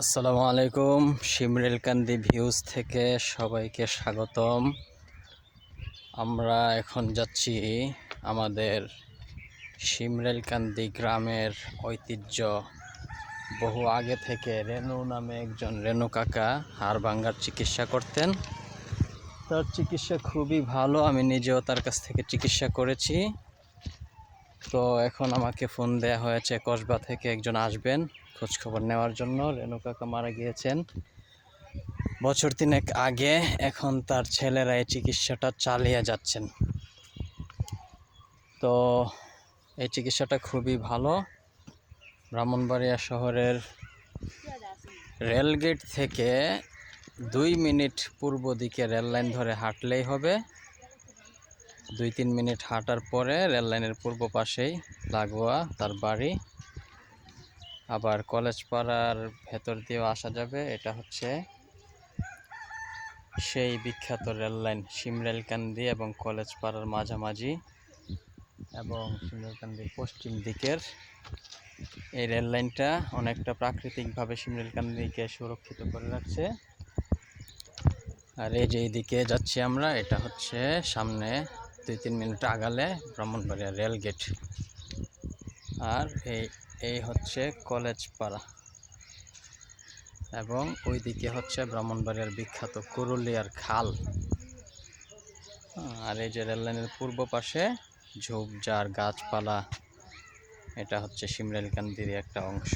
আসসালামু আলাইকুম। শিমরেলকান্দি ভিউজ থেকে সবাইকে স্বাগতম। আমরা এখন যাচ্ছি আমাদের শিমরেলকান্দি গ্রামের ঐতিহ্য। বহু আগে থেকে রেনু নামে একজন রেনু কাকা হাড় ভাঙ্গার চিকিৎসা করতেন। তার চিকিৎসা খুবই ভালো, আমি নিজেও তার কাছ থেকে চিকিৎসা করেছি। তো এখন আমাকে ফোন দেয়া হয়েছে কসবা থেকে একজন আসবেন খোঁজখবর নেওয়ার জন্য। রেনু কাকা মারা গিয়েছেন বছর তিনেক আগে। এখন তার ছেলেরা এই চিকিৎসাটা চালিয়ে যাচ্ছেন। তো এই চিকিৎসাটা খুবই ভালো। ব্রাহ্মণবাড়িয়া শহরের রেলগেট থেকে 2 মিনিট পূর্ব দিকে রেল লাইন ধরে হাঁটলেই হবে। 2-3 মিনিট হাঁটার পরে রেল লাইনের পূর্ব পাশেই লাগোয়া তার বাড়ি। আবার কলেজ পাড়ার ভেতর দিয়েও আসা যাবে। এটা হচ্ছে সেই বিখ্যাত রেল লাইন শিমরেলকান্দি এবং কলেজ পাড়ার মাঝামাঝি এবং শিমরেলকান্দির পশ্চিম দিকের এই রেল লাইনটা অনেকটা প্রাকৃতিকভাবে শিমরেলকান্দিকে সুরক্ষিত করে রাখছে। আর এই যে এইদিকে যাচ্ছি আমরা, এটা হচ্ছে সামনে 2-3 মিনিট আগালে ব্রাহ্মণবাড়িয়া রেল গেট। আর এই হচ্ছে কলেজ পাড়া এবং ওইদিকে হচ্ছে ব্রাহ্মণবাড়িয়ার বিখ্যাত কুরুলিয়ার খাল। আর এই যে রেল লাইনের পূর্ব পাশে ঝোপঝাড় গাছপালা, এটা হচ্ছে শিমরেলকান্দির একটা অংশ।